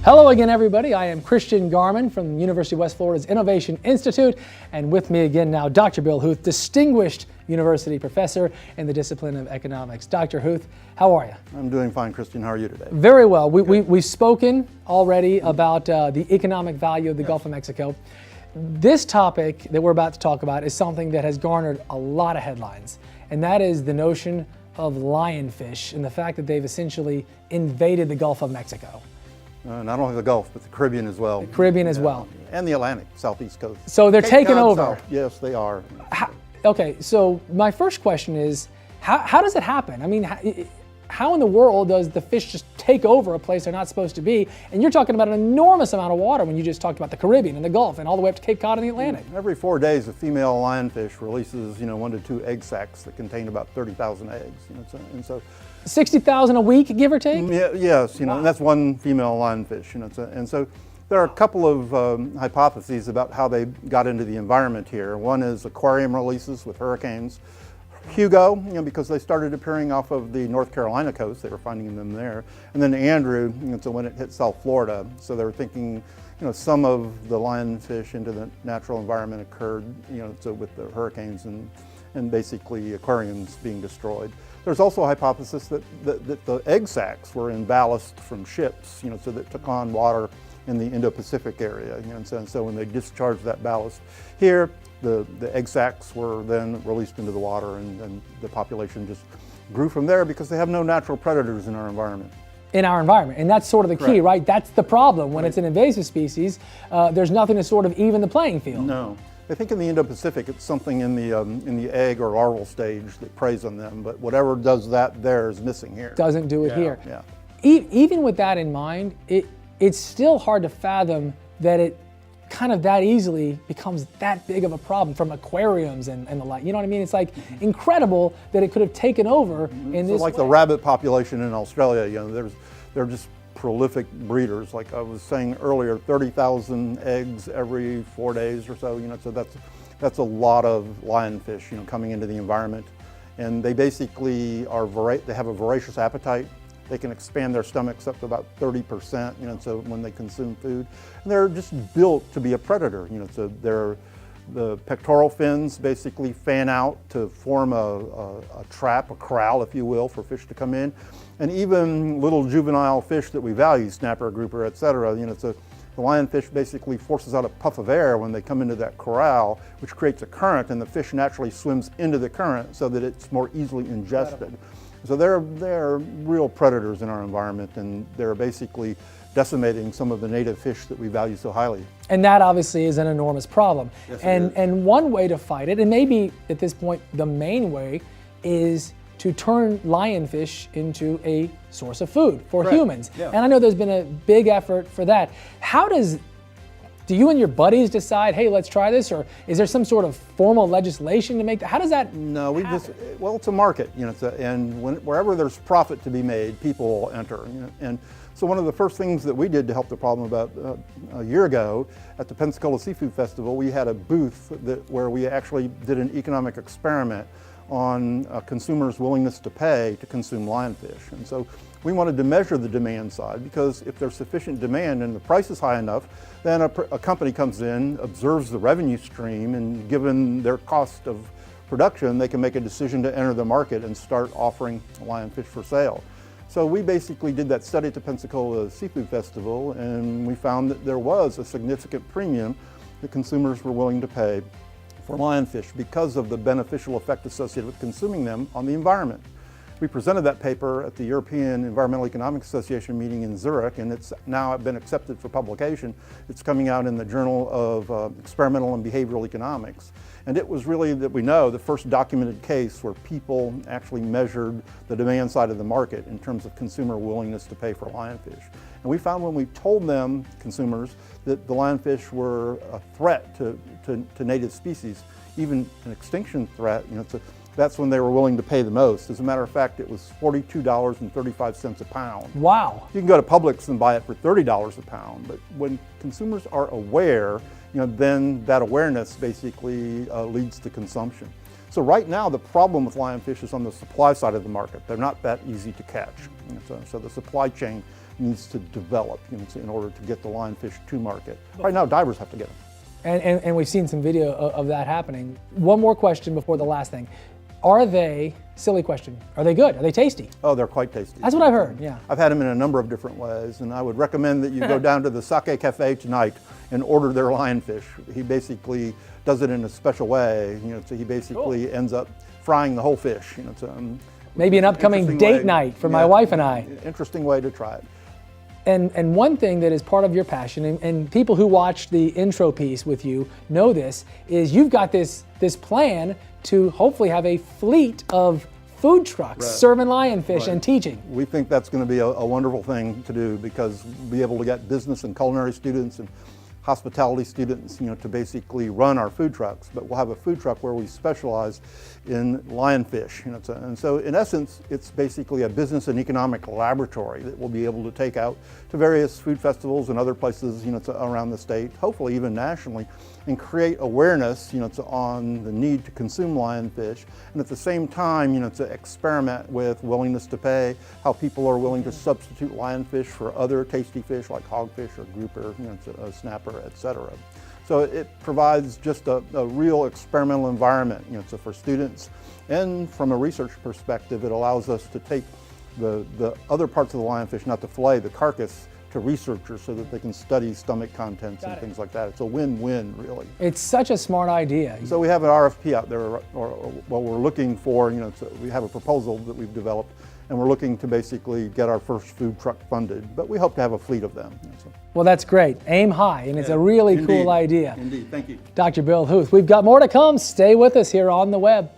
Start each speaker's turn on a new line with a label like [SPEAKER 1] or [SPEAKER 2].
[SPEAKER 1] Hello again, everybody. I am Christian Garman from the University of West Florida's Innovation Institute, and with me again now, Dr. Bill Huth, distinguished university professor in the discipline of economics. Dr. Huth, how are you?
[SPEAKER 2] I'm doing fine, Christian. How are you today?
[SPEAKER 1] Very well. We've spoken already about the economic value of the Gulf of Mexico. This topic that we're about to talk about is something that has garnered a lot of headlines, and that is the notion of lionfish and the fact that they've essentially invaded the Gulf of Mexico.
[SPEAKER 2] Not only the Gulf, but the Caribbean as well.
[SPEAKER 1] The Caribbean as well.
[SPEAKER 2] And the Atlantic, southeast coast.
[SPEAKER 1] So they're taking over.
[SPEAKER 2] South. Yes, they are.
[SPEAKER 1] Okay, so my first question is, how does it happen? I mean, how in the world does the fish just take over a place they're not supposed to be? And you're talking about an enormous amount of water when you just talked about the Caribbean and the Gulf and all the way up to Cape Cod and the Atlantic.
[SPEAKER 2] Every 4 days, a female lionfish releases, 1 to 2 egg sacs that contain about 30,000 eggs. And so
[SPEAKER 1] 60,000 a week, give or take?
[SPEAKER 2] Yes, and that's one female lionfish. And so there are a couple of hypotheses about how they got into the environment here. One is aquarium releases with hurricanes. Hugo, because they started appearing off of the North Carolina coast, they were finding them there. And then Andrew, so when it hit South Florida, so they were thinking, some of the lionfish into the natural environment occurred, so with the hurricanes and basically aquariums being destroyed. There's also a hypothesis that the egg sacs were in ballast from ships, so that took on water in the Indo-Pacific area. And so when they discharged that ballast here, the egg sacs were then released into the water, and the population just grew from there because they have no natural predators in our environment.
[SPEAKER 1] In our environment, and that's sort of the key, right? That's the problem. When it's an invasive species, there's nothing to sort of even the playing field.
[SPEAKER 2] No. I think in the Indo-Pacific, it's something in the egg or larval stage that preys on them, but whatever does that there is missing here.
[SPEAKER 1] Doesn't do it here.
[SPEAKER 2] Yeah.
[SPEAKER 1] Even with that in mind, it's still hard to fathom that it kind of that easily becomes that big of a problem from aquariums and the like. You know what I mean? It's like incredible that it could have taken over in this
[SPEAKER 2] like
[SPEAKER 1] way.
[SPEAKER 2] the rabbit population in Australia, they're just prolific breeders. Like I was saying earlier, 30,000 eggs every 4 days or so. So that's a lot of lionfish, coming into the environment, and they basically they have a voracious appetite. They can expand their stomachs up to about 30%. So when they consume food, and they're just built to be a predator. So the pectoral fins basically fan out to form a trap, a corral, if you will, for fish to come in. And even little juvenile fish that we value, snapper, grouper, etc. So the lionfish basically forces out a puff of air when they come into that corral, which creates a current, and the fish naturally swims into the current so that it's more easily ingested. So they're real predators in our environment, and they're basically decimating some of the native fish that we value so highly.
[SPEAKER 1] And that obviously is an enormous problem.
[SPEAKER 2] Yes,
[SPEAKER 1] and one way to fight it, and maybe at this point the main way, is to turn lionfish into a source of food for humans.
[SPEAKER 2] Yeah.
[SPEAKER 1] And I know there's been a big effort for that. Do you and your buddies decide, hey, let's try this, or is there some sort of formal legislation to make that? How does that
[SPEAKER 2] No,
[SPEAKER 1] happen?
[SPEAKER 2] It's a market, and wherever there's profit to be made, people will enter. And so one of the first things that we did to help the problem about a year ago at the Pensacola Seafood Festival, we had a booth where we actually did an economic experiment on consumers' willingness to pay to consume lionfish. And so we wanted to measure the demand side, because if there's sufficient demand and the price is high enough, then a company comes in, observes the revenue stream, and given their cost of production, they can make a decision to enter the market and start offering lionfish for sale. So we basically did that study at the Pensacola Seafood Festival, and we found that there was a significant premium that consumers were willing to pay for lionfish because of the beneficial effect associated with consuming them on the environment. We presented that paper at the European Environmental Economic Association meeting in Zurich, and it's now been accepted for publication. It's coming out in the Journal of Experimental and Behavioral Economics. And it was really, that we know, the first documented case where people actually measured the demand side of the market in terms of consumer willingness to pay for lionfish. And we found when we told them, consumers, that the lionfish were a threat to native species, even an extinction threat, that's when they were willing to pay the most. As a matter of fact, it was $42.35 a pound.
[SPEAKER 1] Wow.
[SPEAKER 2] You can go to Publix and buy it for $30 a pound, but when consumers are aware, then that awareness basically leads to consumption. So right now, the problem with lionfish is on the supply side of the market. They're not that easy to catch. So the supply chain needs to develop, in order to get the lionfish to market. Right now, divers have to get them.
[SPEAKER 1] And we've seen some video of that happening. One more question before the last thing. Are they, silly question, are they good? Are they tasty?
[SPEAKER 2] Oh, they're quite tasty.
[SPEAKER 1] That's what I've heard, yeah.
[SPEAKER 2] I've had them in a number of different ways, and I would recommend that you go down to the Sake Cafe tonight and order their lionfish. He basically does it in a special way, so he basically ends up frying the whole fish.
[SPEAKER 1] Maybe an upcoming date night for my wife and I.
[SPEAKER 2] Interesting way to try it.
[SPEAKER 1] And one thing that is part of your passion, and people who watch the intro piece with you know this, is you've got this plan to hopefully have a fleet of food trucks serving lionfish and teaching.
[SPEAKER 2] We think that's going to be a wonderful thing to do, because we'll be able to get business and culinary students and hospitality students, to basically run our food trucks. But we'll have a food truck where we specialize in lionfish. And so in essence, it's basically a business and economic laboratory that we'll be able to take out to various food festivals and other places, around the state, hopefully even nationally, and create awareness, on the need to consume lionfish, and at the same time, to experiment with willingness to pay, how people are willing to substitute lionfish for other tasty fish like hogfish or grouper, snapper, etc. So it provides just a real experimental environment, for students, and from a research perspective, it allows us to take the other parts of the lionfish, not the fillet, the carcass, to researchers so that they can study stomach contents and things like that. It's a win-win, really.
[SPEAKER 1] It's such a smart idea.
[SPEAKER 2] So we have an RFP out there, or we're looking for, we have a proposal that we've developed, and we're looking to basically get our first food truck funded, but we hope to have a fleet of them.
[SPEAKER 1] Well, that's great. Aim high, and it's a really cool idea.
[SPEAKER 2] Indeed, thank you.
[SPEAKER 1] Dr. Bill Huth, we've got more to come. Stay with us here on the web.